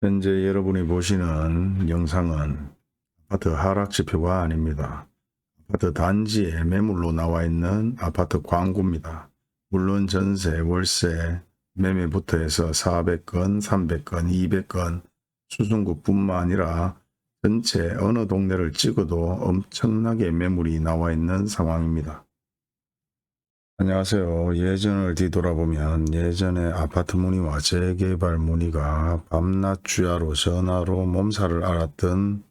현재 여러분이 보시는 영상은 아파트 하락지표가 아닙니다. 아파트 단지에 매물로 나와 있는 아파트 광고입니다. 물론 전세, 월세, 매매부터 해서 400건, 300건, 200건, 수승구뿐만 아니라 전체 어느 동네를 찍어도 엄청나게 매물이 나와 있는 상황입니다. 안녕하세요. 예전을 뒤돌아보면 예전에 아파트 문의와 재개발 문의가 밤낮 주야로 전화로 몸살을 앓았던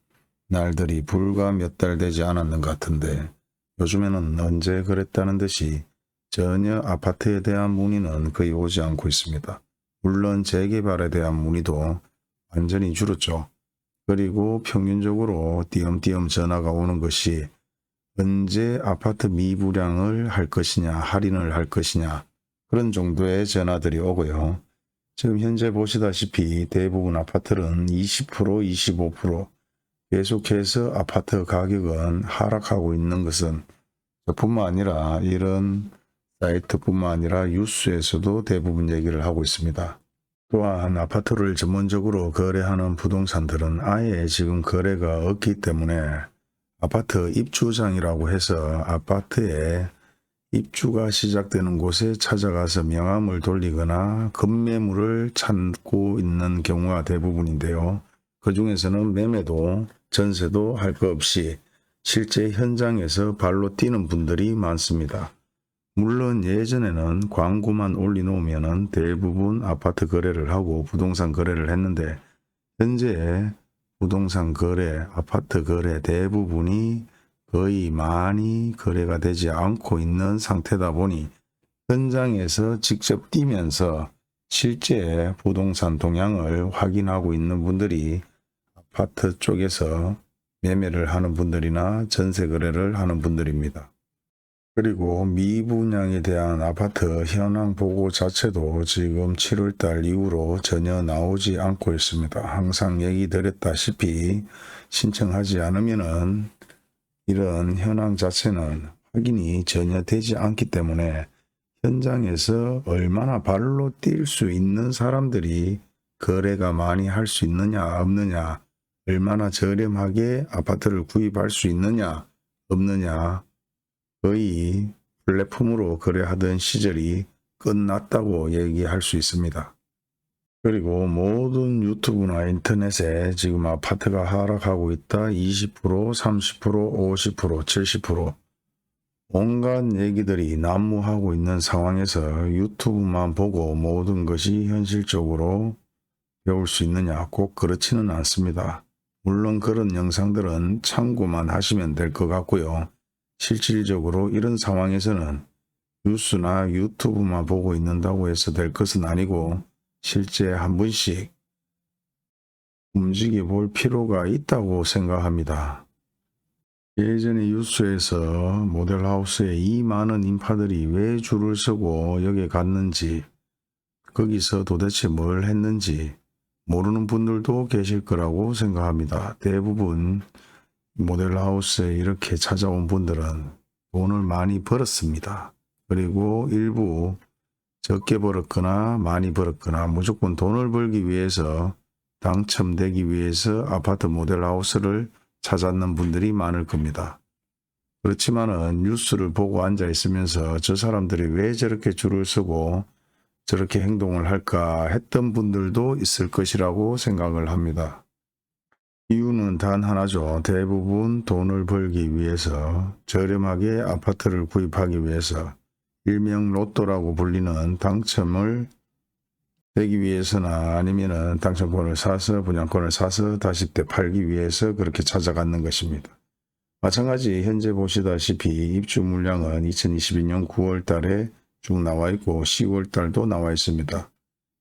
날들이 불과 몇 달 되지 않았는 것 같은데 요즘에는 언제 그랬다는 듯이 전혀 아파트에 대한 문의는 거의 오지 않고 있습니다. 물론 재개발에 대한 문의도 완전히 줄었죠. 그리고 평균적으로 띄엄띄엄 전화가 오는 것이 언제 아파트 미분양을 할 것이냐, 할인을 할 것이냐, 그런 정도의 전화들이 오고요. 지금 현재 보시다시피 대부분 아파트는 20%, 25% 계속해서 아파트 가격은 하락하고 있는 것은 저뿐만 아니라 이런 사이트뿐만 아니라 뉴스에서도 대부분 얘기를 하고 있습니다. 또한 아파트를 전문적으로 거래하는 부동산들은 아예 지금 거래가 없기 때문에 아파트 입주장이라고 해서 아파트에 입주가 시작되는 곳에 찾아가서 명함을 돌리거나 급매물을 찾고 있는 경우가 대부분인데요. 그 중에서는 매매도 전세도 할 것 없이 실제 현장에서 발로 뛰는 분들이 많습니다. 물론 예전에는 광고만 올려놓으면 대부분 아파트 거래를 하고 부동산 거래를 했는데 현재 부동산 거래, 아파트 거래 대부분이 거의 많이 거래가 되지 않고 있는 상태다 보니 현장에서 직접 뛰면서 실제 부동산 동향을 확인하고 있는 분들이 아파트 쪽에서 매매를 하는 분들이나 전세 거래를 하는 분들입니다. 그리고 미분양에 대한 아파트 현황 보고 자체도 지금 7월달 이후로 전혀 나오지 않고 있습니다. 항상 얘기 드렸다시피 신청하지 않으면은 이런 현황 자체는 확인이 전혀 되지 않기 때문에 현장에서 얼마나 발로 뛸 수 있는 사람들이 거래가 많이 할 수 있느냐 없느냐, 얼마나 저렴하게 아파트를 구입할 수 있느냐 없느냐, 거의 플랫폼으로 거래하던 시절이 끝났다고 얘기할 수 있습니다. 그리고 모든 유튜브나 인터넷에 지금 아파트가 하락하고 있다. 20%, 30%, 50%, 70% 온갖 얘기들이 난무하고 있는 상황에서 유튜브만 보고 모든 것이 현실적으로 배울 수 있느냐, 꼭 그렇지는 않습니다. 물론 그런 영상들은 참고만 하시면 될 것 같고요. 실질적으로 이런 상황에서는 뉴스나 유튜브만 보고 있는다고 해서 될 것은 아니고 실제 한 번씩 움직여 볼 필요가 있다고 생각합니다. 예전에 뉴스에서 모델하우스에 이 많은 인파들이 왜 줄을 서고 여기에 갔는지, 거기서 도대체 뭘 했는지 모르는 분들도 계실 거라고 생각합니다. 대부분 모델하우스에 이렇게 찾아온 분들은 돈을 많이 벌었습니다. 그리고 일부 적게 벌었거나 많이 벌었거나 무조건 돈을 벌기 위해서, 당첨되기 위해서 아파트 모델하우스를 찾았는 분들이 많을 겁니다. 그렇지만은 뉴스를 보고 앉아 있으면서 저 사람들이 왜 저렇게 줄을 서고 저렇게 행동을 할까 했던 분들도 있을 것이라고 생각을 합니다. 이유는 단 하나죠. 대부분 돈을 벌기 위해서, 저렴하게 아파트를 구입하기 위해서, 일명 로또라고 불리는 당첨을 되기 위해서나 아니면은 당첨권을 사서 분양권을 사서 다시 때 팔기 위해서 그렇게 찾아가는 것입니다. 마찬가지 현재 보시다시피 입주 물량은 2022년 9월 달에 쭉 나와 있고 10월 달도 나와 있습니다.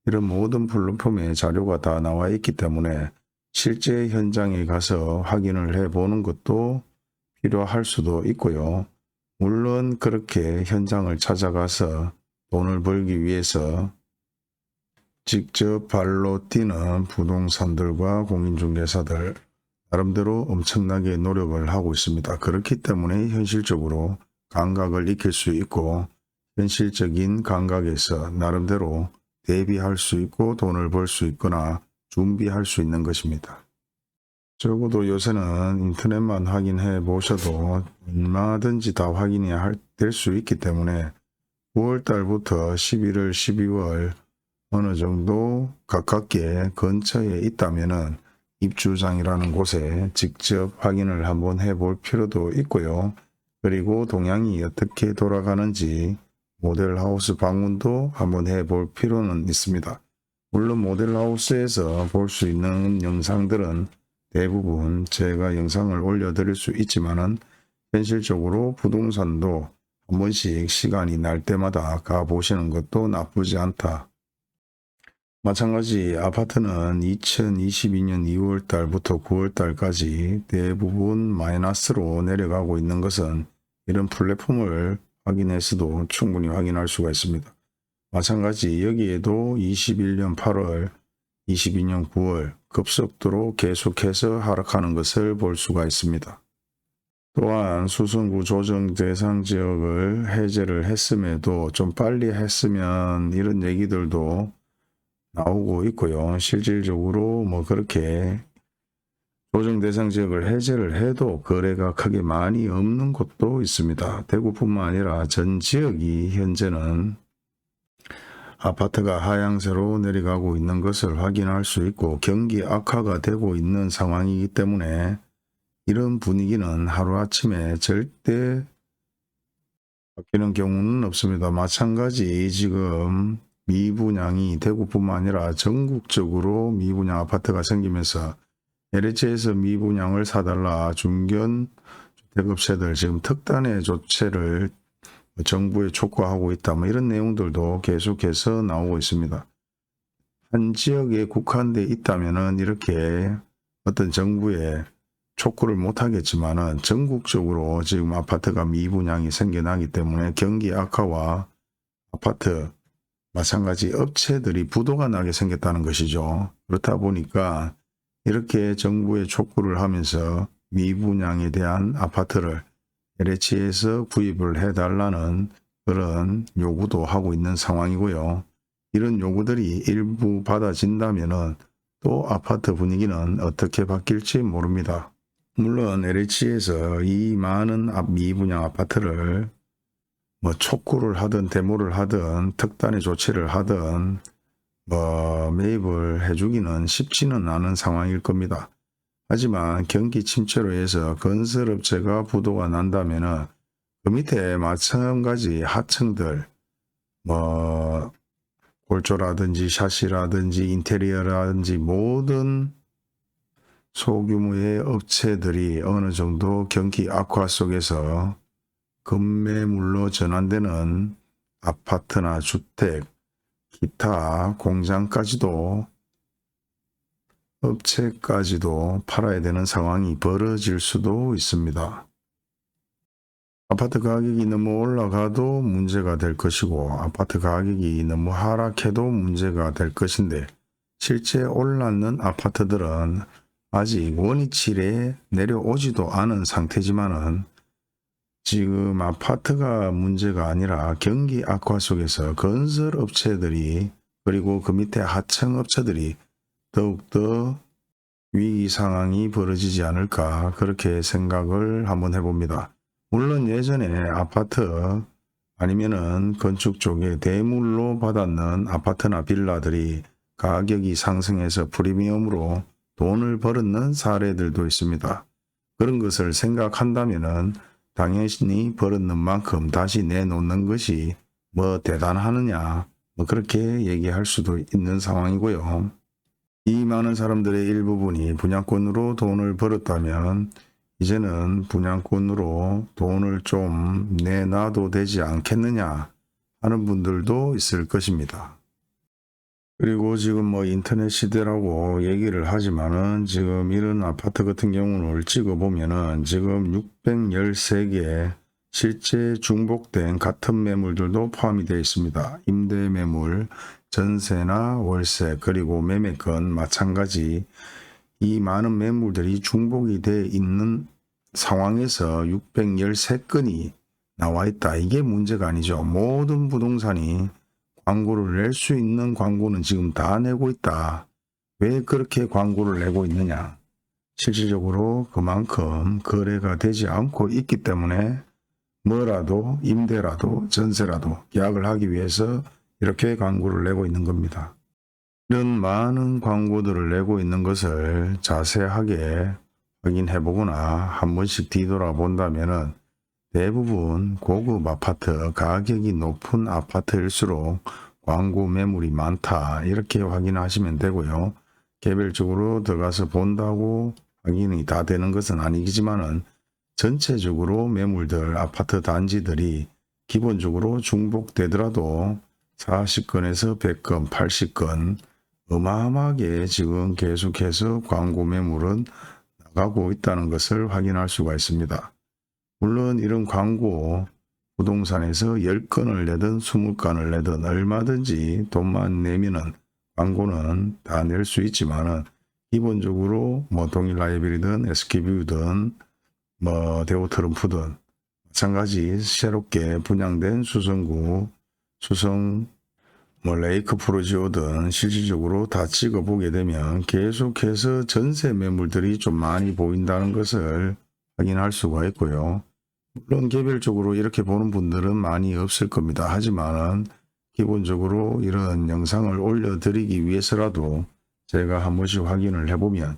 이런 모든 플랫폼에 자료가 다 나와 있기 때문에 실제 현장에 가서 확인을 해보는 것도 필요할 수도 있고요. 물론 그렇게 현장을 찾아가서 돈을 벌기 위해서 직접 발로 뛰는 부동산들과 공인중개사들 나름대로 엄청나게 노력을 하고 있습니다. 그렇기 때문에 현실적으로 감각을 익힐 수 있고 현실적인 감각에서 나름대로 대비할 수 있고 돈을 벌 수 있거나 준비할 수 있는 것입니다. 적어도 요새는 인터넷만 확인해 보셔도 얼마든지 다 확인이 될 수 있기 때문에 9월 달부터 11월, 12월 어느 정도 가깝게 근처에 있다면은 입주장이라는 곳에 직접 확인을 한번 해볼 필요도 있고요. 그리고 동향이 어떻게 돌아가는지 모델하우스 방문도 한번 해볼 필요는 있습니다. 물론 모델하우스에서 볼 수 있는 영상들은 대부분 제가 영상을 올려드릴 수 있지만은 현실적으로 부동산도 한 번씩 시간이 날 때마다 가보시는 것도 나쁘지 않다. 마찬가지 아파트는 2022년 2월 달부터 9월 달까지 대부분 마이너스로 내려가고 있는 것은 이런 플랫폼을 확인해서도 충분히 확인할 수가 있습니다. 마찬가지 여기에도 21년 8월, 22년 9월 급속도로 계속해서 하락하는 것을 볼 수가 있습니다. 또한 수성구 조정 대상 지역을 해제를 했음에도 좀 빨리 했으면 이런 얘기들도 나오고 있고요. 실질적으로 뭐 그렇게 조정 대상 지역을 해제를 해도 거래가 크게 많이 없는 곳도 있습니다. 대구뿐만 아니라 전 지역이 현재는 아파트가 하향세로 내려가고 있는 것을 확인할 수 있고 경기 악화가 되고 있는 상황이기 때문에 이런 분위기는 하루아침에 절대 바뀌는 경우는 없습니다. 마찬가지 지금 미분양이 대구뿐만 아니라 전국적으로 미분양 아파트가 생기면서 LH에서 미분양을 사달라 중견 주택업체들 지금 특단의 조치를 정부에 촉구하고 있다. 뭐 이런 내용들도 계속해서 나오고 있습니다. 한 지역에 국한돼 있다면은 이렇게 어떤 정부에 촉구를 못하겠지만은 전국적으로 지금 아파트가 미분양이 생겨나기 때문에 경기 악화와 아파트 마찬가지 업체들이 부도가 나게 생겼다는 것이죠. 그렇다 보니까 이렇게 정부에 촉구를 하면서 미분양에 대한 아파트를 LH에서 구입을 해달라는 그런 요구도 하고 있는 상황이고요. 이런 요구들이 일부 받아진다면은 또 아파트 분위기는 어떻게 바뀔지 모릅니다. 물론 LH에서 이 많은 미분양 아파트를 뭐 촉구를 하든 데모를 하든 특단의 조치를 하든 뭐 매입을 해주기는 쉽지는 않은 상황일 겁니다. 하지만 경기 침체로 해서 건설업체가 부도가 난다면은 그 밑에 마찬가지 하층들 뭐 골조라든지 샤시라든지 인테리어라든지 모든 소규모의 업체들이 어느 정도 경기 악화 속에서 급매물로 전환되는 아파트나 주택, 기타 공장까지도 업체까지도 팔아야 되는 상황이 벌어질 수도 있습니다. 아파트 가격이 너무 올라가도 문제가 될 것이고 아파트 가격이 너무 하락해도 문제가 될 것인데 실제 올랐는 아파트들은 아직 원위치에 내려오지도 않은 상태지만은 지금 아파트가 문제가 아니라 경기 악화 속에서 건설업체들이 그리고 그 밑에 하청업체들이 더욱더 위기 상황이 벌어지지 않을까 그렇게 생각을 한번 해봅니다. 물론 예전에 아파트 아니면은 건축 쪽에 대물로 받았는 아파트나 빌라들이 가격이 상승해서 프리미엄으로 돈을 벌었는 사례들도 있습니다. 그런 것을 생각한다면은 당연히 벌었는 만큼 다시 내놓는 것이 뭐 대단하느냐 뭐 그렇게 얘기할 수도 있는 상황이고요. 이 많은 사람들의 일부분이 분양권으로 돈을 벌었다면 이제는 분양권으로 돈을 좀 내놔도 되지 않겠느냐 하는 분들도 있을 것입니다. 그리고 지금 뭐 인터넷 시대라고 얘기를 하지만은 지금 이런 아파트 같은 경우를 찍어보면은 지금 613개 실제 중복된 같은 매물들도 포함이 되어 있습니다. 임대 매물, 전세나 월세 그리고 매매건 마찬가지 이 많은 매물들이 중복이 되어 있는 상황에서 613건이 나와 있다. 이게 문제가 아니죠. 모든 부동산이 광고를 낼 수 있는 광고는 지금 다 내고 있다. 왜 그렇게 광고를 내고 있느냐? 실질적으로 그만큼 거래가 되지 않고 있기 때문에 뭐라도 임대라도 전세라도 계약을 하기 위해서 이렇게 광고를 내고 있는 겁니다. 이런 많은 광고들을 내고 있는 것을 자세하게 확인해 보거나 한 번씩 뒤돌아본다면 대부분 고급 아파트, 가격이 높은 아파트일수록 광고 매물이 많다, 이렇게 확인하시면 되고요. 개별적으로 들어가서 본다고 확인이 다 되는 것은 아니지만은 전체적으로 매물들, 아파트 단지들이 기본적으로 중복되더라도 40건에서 100건, 80건 어마어마하게 지금 계속해서 광고 매물은 나가고 있다는 것을 확인할 수가 있습니다. 물론 이런 광고 부동산에서 10건을 내든 20건을 내든 얼마든지 돈만 내면은 광고는 다 낼 수 있지만은 기본적으로 뭐 동일 라이브리든 SK뷰든 뭐 대우트럼프든 마찬가지 새롭게 분양된 수성구, 수성 뭐 레이크 프로지오든 실질적으로 다 찍어보게 되면 계속해서 전세 매물들이 좀 많이 보인다는 것을 확인할 수가 있고요. 물론 개별적으로 이렇게 보는 분들은 많이 없을 겁니다. 하지만 기본적으로 이런 영상을 올려드리기 위해서라도 제가 한 번씩 확인을 해보면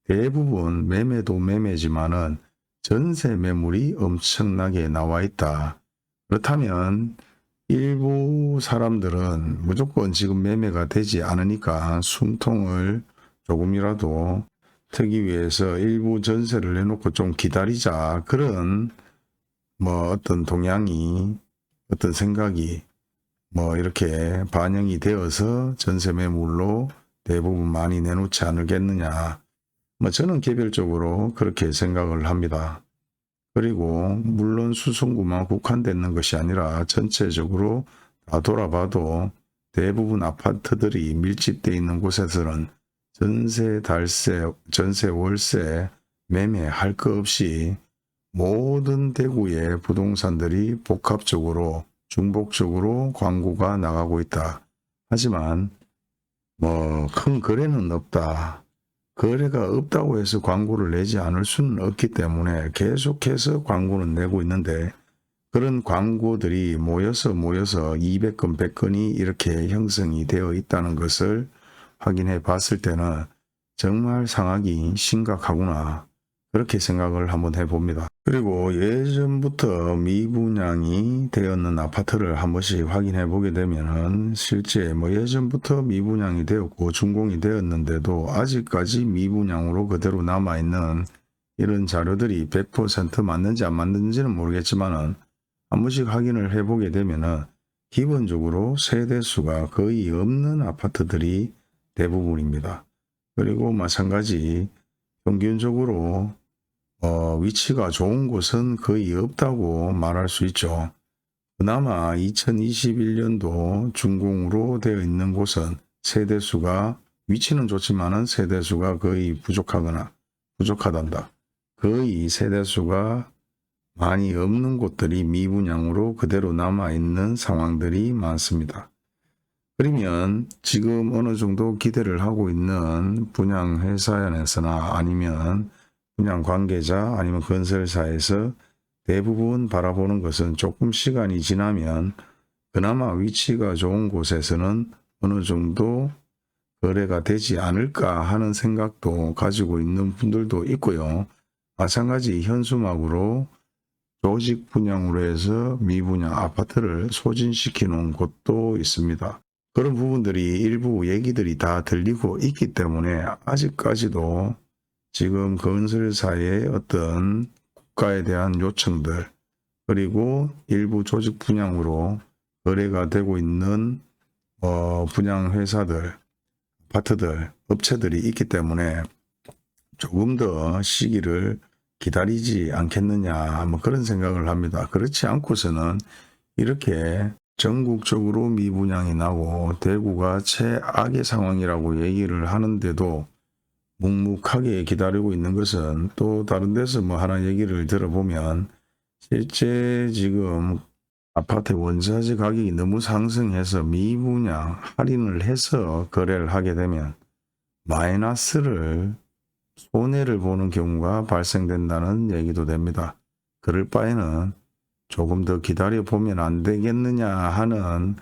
대부분 매매도 매매지만은 전세 매물이 엄청나게 나와 있다. 그렇다면 일부 사람들은 무조건 지금 매매가 되지 않으니까 숨통을 조금이라도 트기 위해서 일부 전세를 내놓고 좀 기다리자, 그런 뭐 어떤 동향이, 어떤 생각이 뭐 이렇게 반영이 되어서 전세 매물로 대부분 많이 내놓지 않겠느냐. 뭐 저는 개별적으로 그렇게 생각을 합니다. 그리고 물론 수성구만 국한되는 것이 아니라 전체적으로 다 돌아봐도 대부분 아파트들이 밀집되어 있는 곳에서는 전세, 달세, 전세, 월세 매매할 거 없이 모든 대구의 부동산들이 복합적으로 중복적으로 광고가 나가고 있다. 하지만 뭐 큰 거래는 없다. 거래가 없다고 해서 광고를 내지 않을 수는 없기 때문에 계속해서 광고는 내고 있는데, 그런 광고들이 모여서 200건, 100건이 이렇게 형성이 되어 있다는 것을 확인해 봤을 때는 정말 상황이 심각하구나, 그렇게 생각을 한번 해봅니다. 그리고 예전부터 미분양이 되었는 아파트를 한 번씩 확인해 보게 되면은 실제 뭐 예전부터 미분양이 되었고 준공이 되었는데도 아직까지 미분양으로 그대로 남아있는 이런 자료들이 100% 맞는지 안 맞는지는 모르겠지만은 한 번씩 확인을 해 보게 되면은 기본적으로 세대수가 거의 없는 아파트들이 대부분입니다. 그리고 마찬가지 평균적으로 위치가 좋은 곳은 거의 없다고 말할 수 있죠. 그나마 2021년도 준공으로 되어 있는 곳은 세대수가, 위치는 좋지만은 세대수가 거의 부족하단다. 거의 세대수가 많이 없는 곳들이 미분양으로 그대로 남아있는 상황들이 많습니다. 그러면 지금 어느 정도 기대를 하고 있는 분양회사에서나 아니면 분양 관계자 아니면 건설사에서 대부분 바라보는 것은 조금 시간이 지나면 그나마 위치가 좋은 곳에서는 어느 정도 거래가 되지 않을까 하는 생각도 가지고 있는 분들도 있고요. 마찬가지 현수막으로 조직 분양으로 해서 미분양 아파트를 소진시켜 놓은 곳도 있습니다. 그런 부분들이 일부 얘기들이 다 들리고 있기 때문에 아직까지도 지금 건설사의 어떤 국가에 대한 요청들, 그리고 일부 조직 분양으로 거래가 되고 있는 분양회사들, 아파트들, 업체들이 있기 때문에 조금 더 시기를 기다리지 않겠느냐, 뭐 그런 생각을 합니다. 그렇지 않고서는 이렇게 전국적으로 미분양이 나고 대구가 최악의 상황이라고 얘기를 하는데도 묵묵하게 기다리고 있는 것은, 또 다른 데서 뭐 하나 얘기를 들어보면 실제 지금 아파트 원자재 가격이 너무 상승해서 미분양 할인을 해서 거래를 하게 되면 마이너스를 손해를 보는 경우가 발생된다는 얘기도 됩니다. 그럴 바에는 조금 더 기다려 보면 안 되겠느냐 하는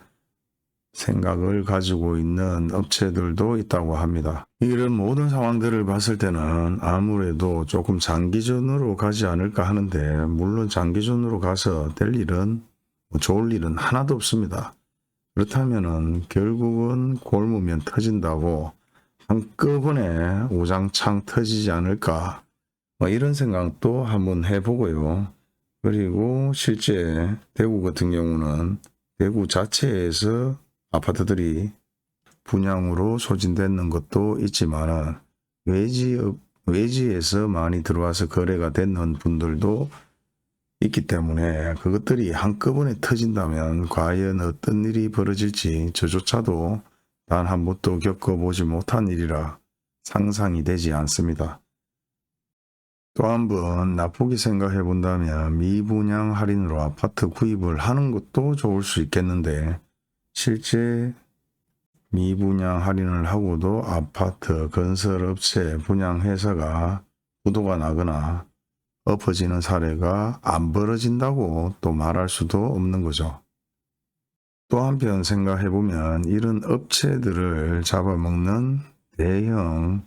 생각을 가지고 있는 업체들도 있다고 합니다. 이런 모든 상황들을 봤을 때는 아무래도 조금 장기전으로 가지 않을까 하는데, 물론 장기전으로 가서 될 일은 좋을 일은 하나도 없습니다. 그렇다면은 결국은 골무면 터진다고 한꺼번에 우장창 터지지 않을까, 이런 생각도 한번 해보고요. 그리고 실제 대구 같은 경우는 대구 자체에서 아파트들이 분양으로 소진되는 것도 있지만 외지에서 많이 들어와서 거래가 되는 분들도 있기 때문에 그것들이 한꺼번에 터진다면 과연 어떤 일이 벌어질지 저조차도 단 한 번도 겪어보지 못한 일이라 상상이 되지 않습니다. 또 한번 나쁘게 생각해 본다면 미분양 할인으로 아파트 구입을 하는 것도 좋을 수 있겠는데, 실제 미분양 할인을 하고도 아파트 건설업체 분양회사가 부도가 나거나 엎어지는 사례가 안 벌어진다고 또 말할 수도 없는 거죠. 또 한편 생각해보면 이런 업체들을 잡아먹는 대형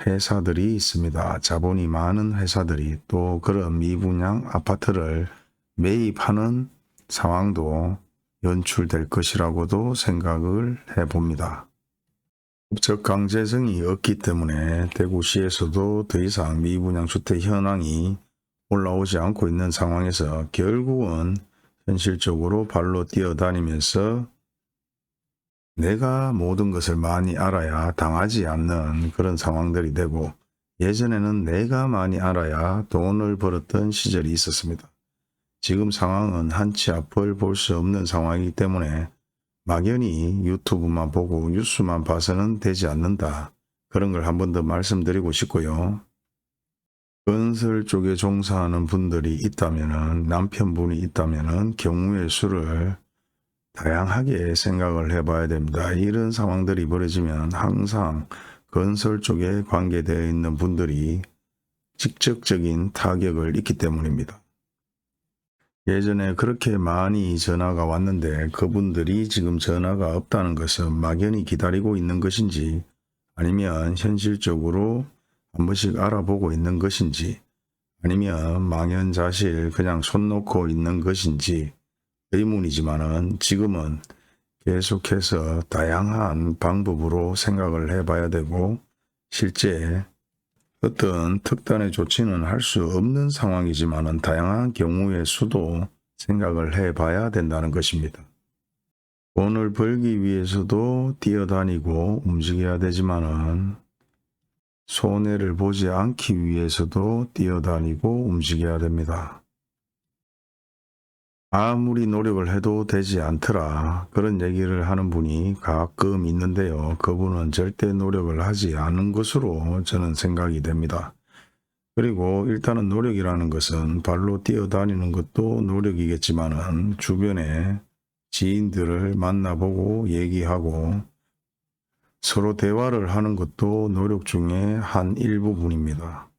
회사들이 있습니다. 자본이 많은 회사들이 또 그런 미분양 아파트를 매입하는 상황도 연출될 것이라고도 생각을 해봅니다. 법적 강제성이 없기 때문에 대구시에서도 더 이상 미분양 주택 현황이 올라오지 않고 있는 상황에서 결국은 현실적으로 발로 뛰어다니면서 내가 모든 것을 많이 알아야 당하지 않는 그런 상황들이 되고, 예전에는 내가 많이 알아야 돈을 벌었던 시절이 있었습니다. 지금 상황은 한치 앞을 볼 수 없는 상황이기 때문에 막연히 유튜브만 보고 뉴스만 봐서는 되지 않는다. 그런 걸 한 번 더 말씀드리고 싶고요. 건설 쪽에 종사하는 분들이 있다면은, 남편분이 있다면은 경우의 수를 다양하게 생각을 해봐야 됩니다. 이런 상황들이 벌어지면 항상 건설 쪽에 관계되어 있는 분들이 직접적인 타격을 입기 때문입니다. 예전에 그렇게 많이 전화가 왔는데 그분들이 지금 전화가 없다는 것은 막연히 기다리고 있는 것인지, 아니면 현실적으로 한 번씩 알아보고 있는 것인지, 아니면 망연자실 그냥 손 놓고 있는 것인지 의문이지만은, 지금은 계속해서 다양한 방법으로 생각을 해봐야 되고, 실제 어떤 특단의 조치는 할 수 없는 상황이지만은 다양한 경우의 수도 생각을 해봐야 된다는 것입니다. 돈을 벌기 위해서도 뛰어다니고 움직여야 되지만은 손해를 보지 않기 위해서도 뛰어다니고 움직여야 됩니다. 아무리 노력을 해도 되지 않더라, 그런 얘기를 하는 분이 가끔 있는데요. 그분은 절대 노력을 하지 않은 것으로 저는 생각이 됩니다. 그리고 일단은 노력이라는 것은 발로 뛰어다니는 것도 노력이겠지만은 주변에 지인들을 만나보고 얘기하고 서로 대화를 하는 것도 노력 중에 한 일부분입니다.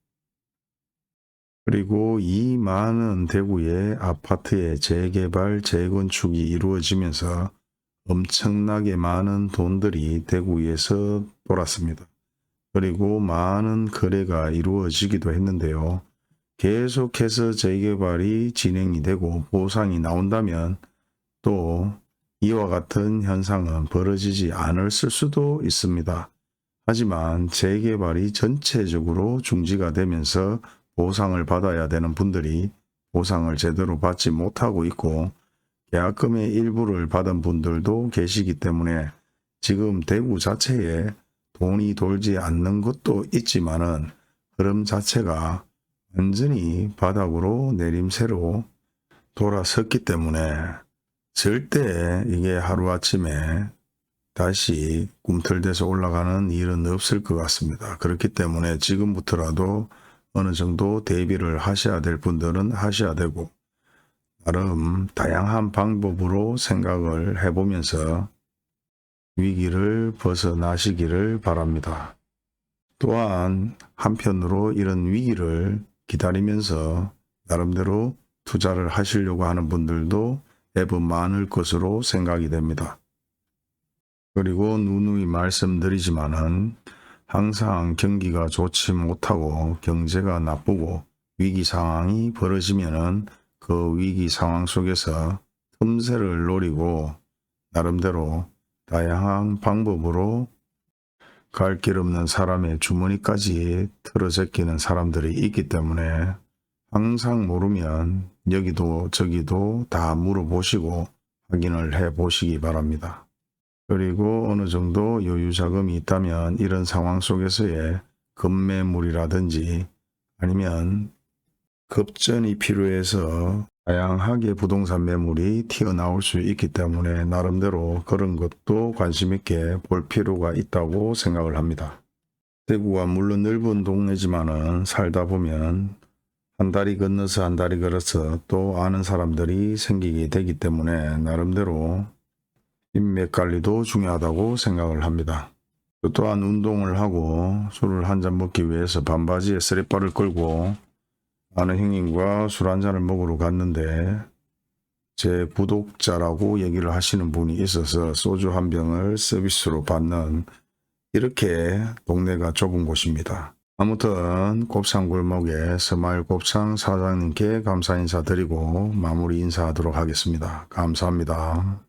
그리고 이 많은 대구의 아파트의 재개발, 재건축이 이루어지면서 엄청나게 많은 돈들이 대구에서 돌았습니다. 그리고 많은 거래가 이루어지기도 했는데요. 계속해서 재개발이 진행이 되고 보상이 나온다면 또 이와 같은 현상은 벌어지지 않을 수도 있습니다. 하지만 재개발이 전체적으로 중지가 되면서 보상을 받아야 되는 분들이 보상을 제대로 받지 못하고 있고, 계약금의 일부를 받은 분들도 계시기 때문에 지금 대구 자체에 돈이 돌지 않는 것도 있지만은 흐름 자체가 완전히 바닥으로 내림세로 돌아섰기 때문에 절대 이게 하루아침에 다시 꿈틀대서 올라가는 일은 없을 것 같습니다. 그렇기 때문에 지금부터라도 어느 정도 대비를 하셔야 될 분들은 하셔야 되고, 나름 다양한 방법으로 생각을 해보면서 위기를 벗어나시기를 바랍니다. 또한 한편으로 이런 위기를 기다리면서 나름대로 투자를 하시려고 하는 분들도 애부 많을 것으로 생각이 됩니다. 그리고 누누이 말씀드리지만은 항상 경기가 좋지 못하고 경제가 나쁘고 위기 상황이 벌어지면은 그 위기 상황 속에서 틈새를 노리고 나름대로 다양한 방법으로 갈 길 없는 사람의 주머니까지 틀어제끼는 사람들이 있기 때문에 항상 모르면 여기도 저기도 다 물어보시고 확인을 해 보시기 바랍니다. 그리고 어느 정도 여유 자금이 있다면 이런 상황 속에서의 급매물이라든지 아니면 급전이 필요해서 다양하게 부동산 매물이 튀어나올 수 있기 때문에 나름대로 그런 것도 관심 있게 볼 필요가 있다고 생각을 합니다. 대구가 물론 넓은 동네지만은 살다 보면 한 다리 건너서 한 다리 걸어서 또 아는 사람들이 생기게 되기 때문에 나름대로 인맥 관리도 중요하다고 생각을 합니다. 또한 운동을 하고 술을 한 잔 먹기 위해서 반바지에 쓰레빠를 끌고 아는 형님과 술 한잔을 먹으러 갔는데 제 구독자라고 얘기를 하시는 분이 있어서 소주 한 병을 서비스로 받는 이렇게 동네가 좁은 곳입니다. 아무튼 곱창골목의 스마일 곱창 사장님께 감사 인사드리고 마무리 인사하도록 하겠습니다. 감사합니다.